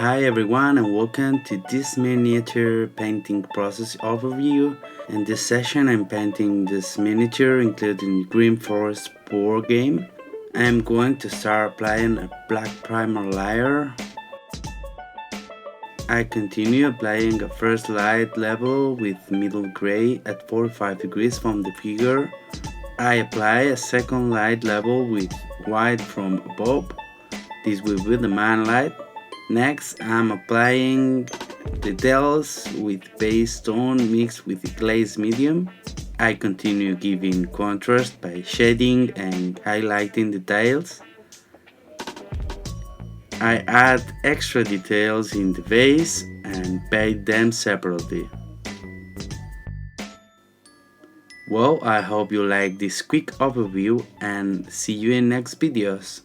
Hi everyone and welcome to this miniature painting process overview. In this session I'm painting this miniature including Grimm Forest board game. I'm going to start applying a black primer layer. I continue applying a first light level with middle gray at 45 degrees from the figure. I apply a second light level with white from above. This will be the main light. Next, I'm applying details with base tone mixed with glaze medium. I continue giving contrast by shading and highlighting details. I add extra details in the base and paint them separately. Well, I hope you like this quick overview and see you in next videos.